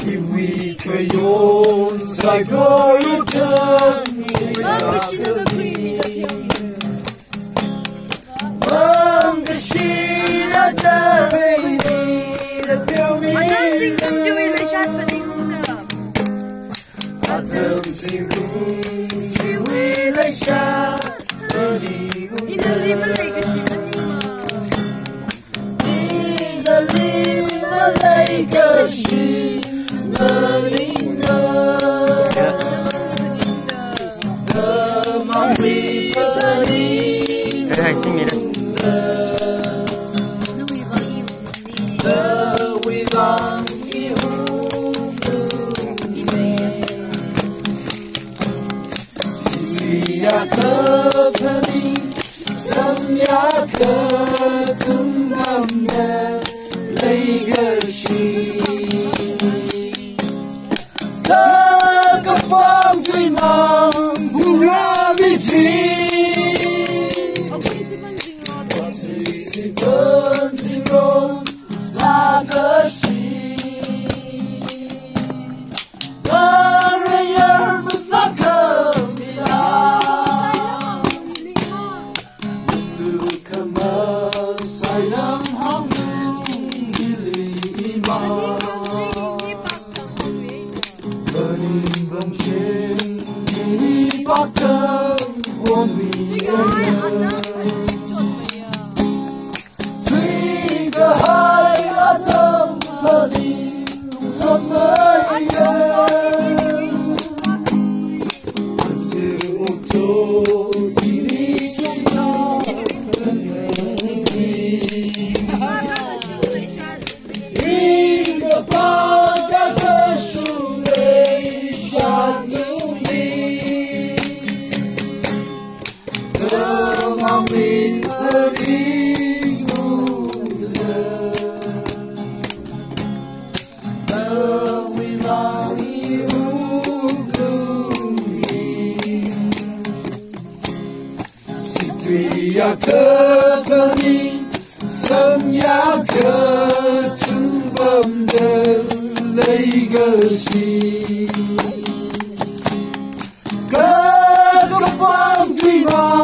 因为可用在各路的你梦的希腊的美丽的表明，他曾经如其未来下的礼物，你的灵了那个心的灵的梦里的灵的微望一无西亚克特里三亚克tunnam的那个心，那个风最忙不让你停，我最喜欢形容那个心，那人儿不撒克米拉，路可么塞人行。Menimbang ini bakal bumi Tiga hari atom hari Ramainya Masih untuk diri cinta Hingga pada Amin Situia kekering Semya ketumbam Legasi Kekepang terima